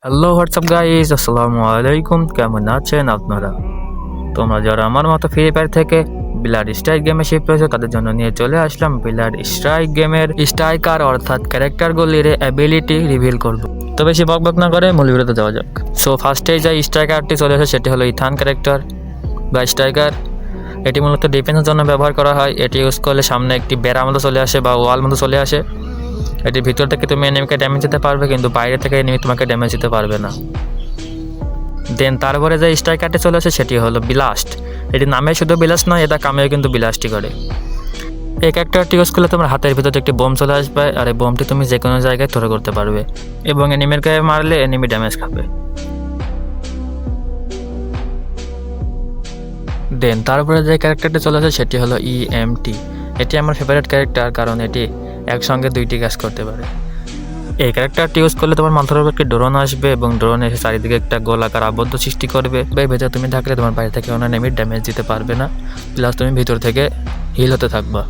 Hello WhatsApp guys, আসসালামু আলাইকুম। কেমন আছেন আপনারা? তোমরা যারা আমার মতো ফ্রি ফায়ার থেকে ব্লাড স্ট্রাইক গেমে শিফট হয়েছে তাদের জন্য নিয়ে চলে আসলাম ব্লাড স্ট্রাইক গেমের স্ট্রাইকার অর্থাৎ ক্যারেক্টারগুলির অ্যাবিলিটি রিভিল করব। তো বেশি বকবক না করে মূল ভিডিওতে যাওয়া যাক। সো ফার্স্টে যে স্ট্রাইকারটি চলে আসে সেটি হলো ইথান ক্যারেক্টার বা স্ট্রাইকার। এটি মূলত ডিফেন্সের জন্য ব্যবহার করা হয়। এটি ইউজ করলে সামনে একটি বেড়া মতো চলে আসে বা ওয়াল মতো চলে আসে। এটির ভিতর থেকে তুমি এনিমিকে ড্যামেজ দিতে পারবে, কিন্তু বাইরে থেকে এনিমি তোমাকে ড্যামেজ দিতে পারবে না। দেন তারপরে যে স্ট্রাইকারটি চলে আসে সেটি হলো ব্লাস্ট। এটি নামে শুধু ব্লাস্ট নয়, এটা কামেও কিন্তু ব্লাস্টই করে। এই ক্যারেক্টারটি ইউজ করলে তোমার হাতের ভিতরে একটি বোম চলে আসবে, আর এই বোমটি তুমি যে কোনো জায়গায় থ্রো করতে পারবে এবং এনিমির গায়ে মারলে এনিমি ড্যামেজ খাবে। দেন তারপরে যে ক্যারেক্টারটি চলে আসে সেটি হলো EMT। এটি আমার ফেভারিট ক্যারেক্টার, কারণ এটি একসঙ্গে দুইটি কাজ করতে পারে। এই ক্যারেক্টারটি ইউজ করলে তোমার মাথার উপর একটি ড্রোন আসবে এবং ড্রোন এসে চারিদিকে একটা গোলাকার আবদ্ধ সৃষ্টি করবে। ভেতরে তুমি থাকলে তোমার বাইরে থেকে অন্য এনিমি ড্যামেজ দিতে পারবে না, প্লাস তুমি ভিতর থেকে হিল হতে থাকবা।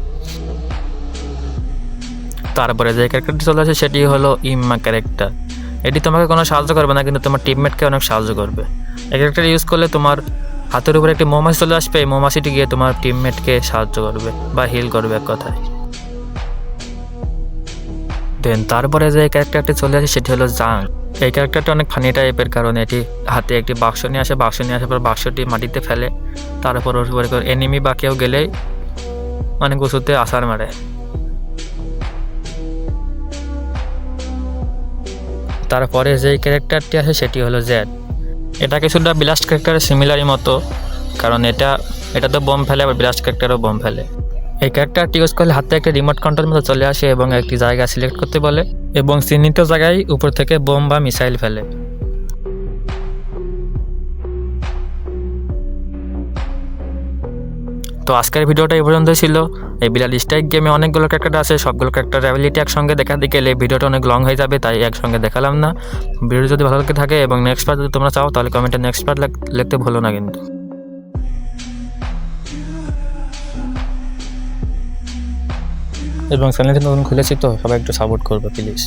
তারপরে যে ক্যারেক্টারটি চলে আসে সেটি হলো ইম্মা ক্যারেক্টার। এটি তোমাকে কোনো সাহায্য করবে না, কিন্তু তোমার টিমমেটকে অনেক সাহায্য করবে। এই ক্যারেক্টার ইউজ করলে তোমার হাতের উপরে একটি মৌমাছি চলে আসবে, এই মৌমাছিটি গিয়ে তোমার টিমমেটকে সাহায্য করবে বা হিল করবে এক কথায়। দেন তারপরে যে ক্যারেক্টারটি চলে আসে সেটি হলো জাং। এই ক্যারেক্টারটা অনেক ফানি টাইপের, কারণ এটি হাতে একটি বাক্স নিয়ে আসে, বাক্স নিয়ে আসার পর বাক্সটি মাটিতে ফেলে, তারপর ওর উপরে এনিমি বা কেউ গেলেই অনেক উঁচুতে আছাড় মারে। তারপরে যে ক্যারেক্টারটি আসে সেটি হলো জেড। এটা কিছুটা ব্লাস্ট ক্যারেক্টারের সিমিলারই মতো, কারণ এটা তো বোম ফেলে, আবার ব্লাস্ট ক্যারেক্টারও বোম ফেলে। এই ক্যারেক্টারটি ইউজ করলে হাতে একটা রিমোট কন্ট্রোল মতো চলে আসে এবং একটি জায়গা সিলেক্ট করতে বলে এবং চিহ্নিত জায়গায় উপর থেকে বোম বা মিসাইল ফেলে। তো আজকের ভিডিওটা এই পর্যন্তই ছিল। এই ব্লাড স্ট্রাইক গেমে অনেকগুলো ক্যারেক্টার আছে, সবগুলো ক্যারেক্টার অ্যাবিলিটি একসঙ্গে দেখাতে গেলে ভিডিওটা অনেক লং হয়ে যাবে, তাই একসঙ্গে দেখালাম না। ভিডিও যদি ভালো লাগে থাকে এবং নেক্সট পার্ট যদি তোমরা চাও তাহলে কমেন্টে নেক্সট পার্ট লিখতে ভুলো না কিন্তু। এবং চ্যানেলটি নতুন খুলেছি, তো সবাই একটু সাপোর্ট করবে প্লিজ।